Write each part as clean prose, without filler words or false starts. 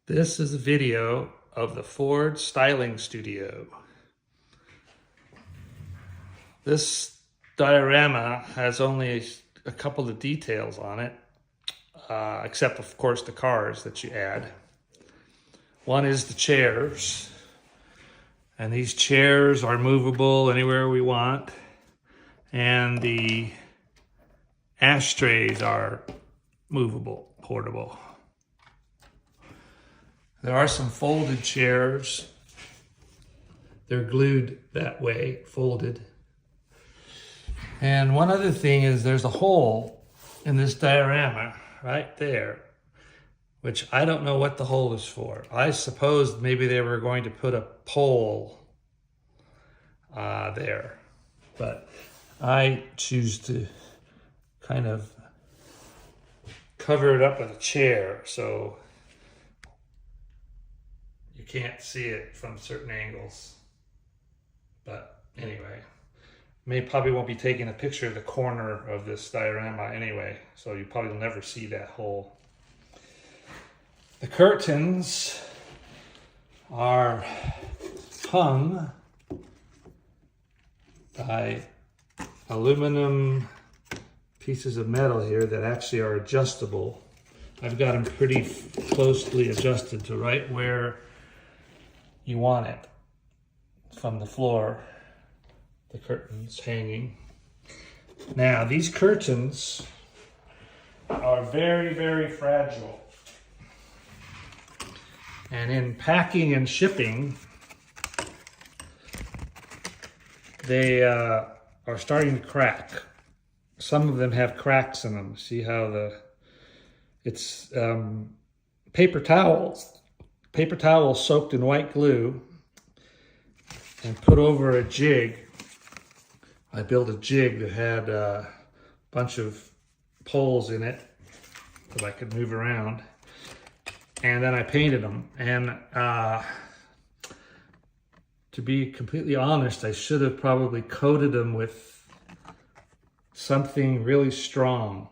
This is a video of the Ford Styling Studio. This diorama has only a couple of details on it, except of course the cars that you add. One is the chairs, and these chairs are movable anywhere we want, and the ashtrays are movable, portable. There are some folded chairs. They're glued that way, folded. And one other thing is there's a hole in this diorama right there, which I don't know what the hole is for. I suppose maybe they were going to put a pole there, but I choose to kind of cover it up with a chair so you can't see it from certain angles. But anyway, probably won't be taking a picture of the corner of this diorama anyway, so you probably will never see that hole. The curtains are hung by aluminum pieces of metal here that actually are adjustable. I've got them pretty closely adjusted to right where you want it from the floor, the curtains hanging. Now, these curtains are very, very fragile. And in packing and shipping, they are starting to crack. Some of them have cracks in them. See how it's paper towels soaked in white glue and put over a jig. I built a jig that had a bunch of poles in it that I could move around. And then I painted them. And to be completely honest, I should have probably coated them with something really strong,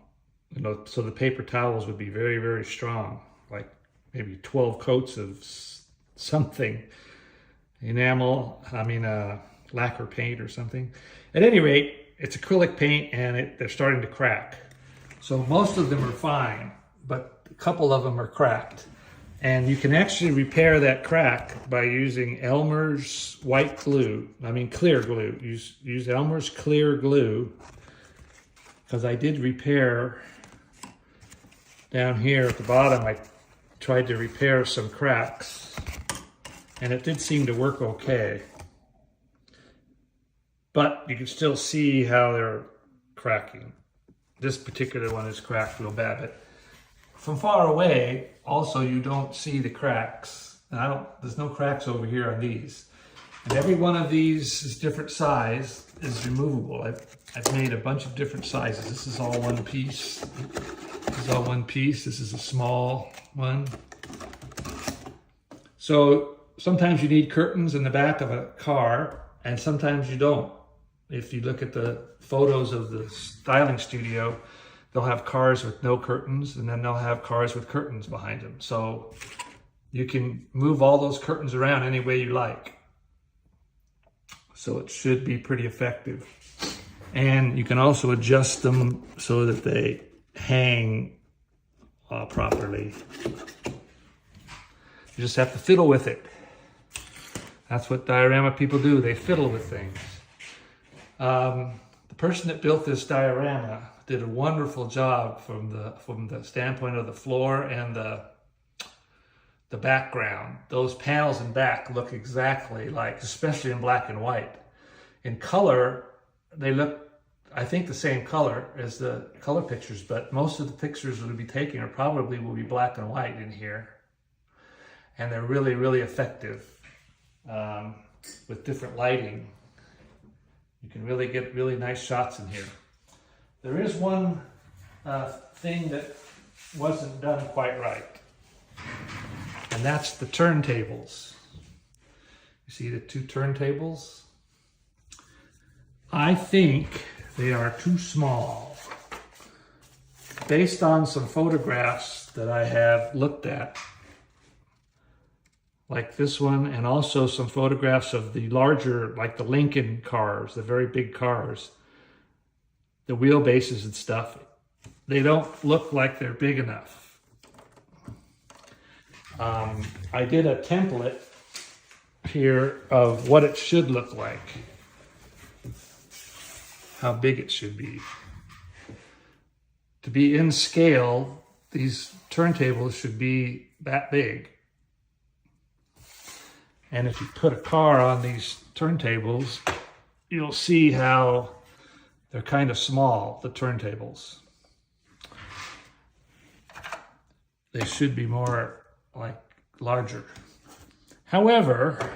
so the paper towels would be very, very strong, like maybe 12 coats of something, lacquer paint or something. At any rate, it's acrylic paint and they're starting to crack. So most of them are fine, but a couple of them are cracked. And you can actually repair that crack by using Elmer's clear glue. Use Elmer's clear glue, because I did repair down here at the bottom. I tried to repair some cracks and it did seem to work okay. But you can still see how they're cracking. This particular one is cracked real bad, but from far away, also you don't see the cracks. And there's no cracks over here on these. And every one of these is different size, is removable. I've made a bunch of different sizes. This is all one piece. This is all one piece. This is a small one. So sometimes you need curtains in the back of a car, and sometimes you don't. If you look at the photos of the styling studio, they'll have cars with no curtains, and then they'll have cars with curtains behind them. So you can move all those curtains around any way you like. So it should be pretty effective. And you can also adjust them so that they hang properly. You just have to fiddle with it. That's what diorama people do. They fiddle with things. The person that built this diorama did a wonderful job from the standpoint of the floor and the background. Those panels in back look exactly like, especially in black and white. In color, they look, I think, the same color as the color pictures, but most of the pictures we'll be taking will be black and white in here. And they're really, really effective with different lighting. You can really get really nice shots in here. There is one thing that wasn't done quite right, and that's the turntables. You see the two turntables? I think they are too small. Based on some photographs that I have looked at, like this one, and also some photographs of the larger, like the Lincoln cars, the very big cars, the wheelbases and stuff. They don't look like they're big enough. I did a template here of what it should look like, how big it should be. To be in scale, these turntables should be that big. And if you put a car on these turntables, you'll see how they're kind of small, the turntables. They should be more like larger. However,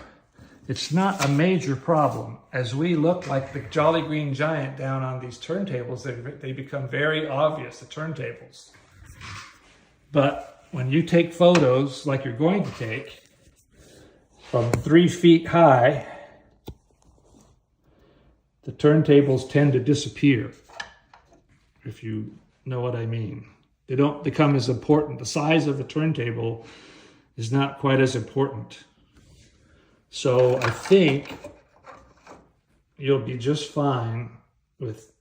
it's not a major problem. As we look like the Jolly Green Giant down on these turntables, they become very obvious, the turntables. But when you take photos like you're going to take, from 3 feet high, the turntables tend to disappear, if you know what I mean. They don't become as important. The size of the turntable is not quite as important. So I think you'll be just fine with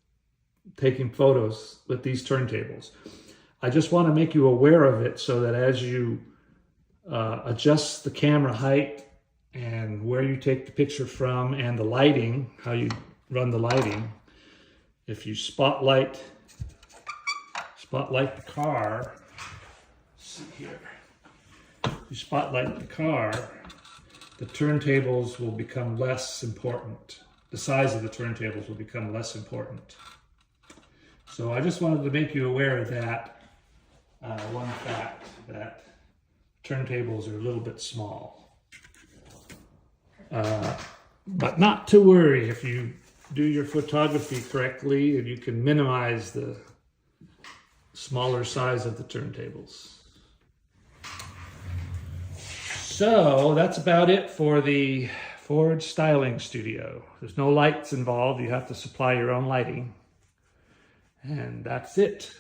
taking photos with these turntables. I just want to make you aware of it so that as you adjust the camera height and where you take the picture from and the lighting, how you run the lighting, if you spotlight the car, let's see here, if you spotlight the car, the turntables will become less important. The size of the turntables will become less important. So I just wanted to make you aware of that one fact, that turntables are a little bit small. But not to worry, if you do your photography correctly, and you can minimize the smaller size of the turntables. So that's about it for the Ford Styling Studio. There's no lights involved. You have to supply your own lighting. And that's it.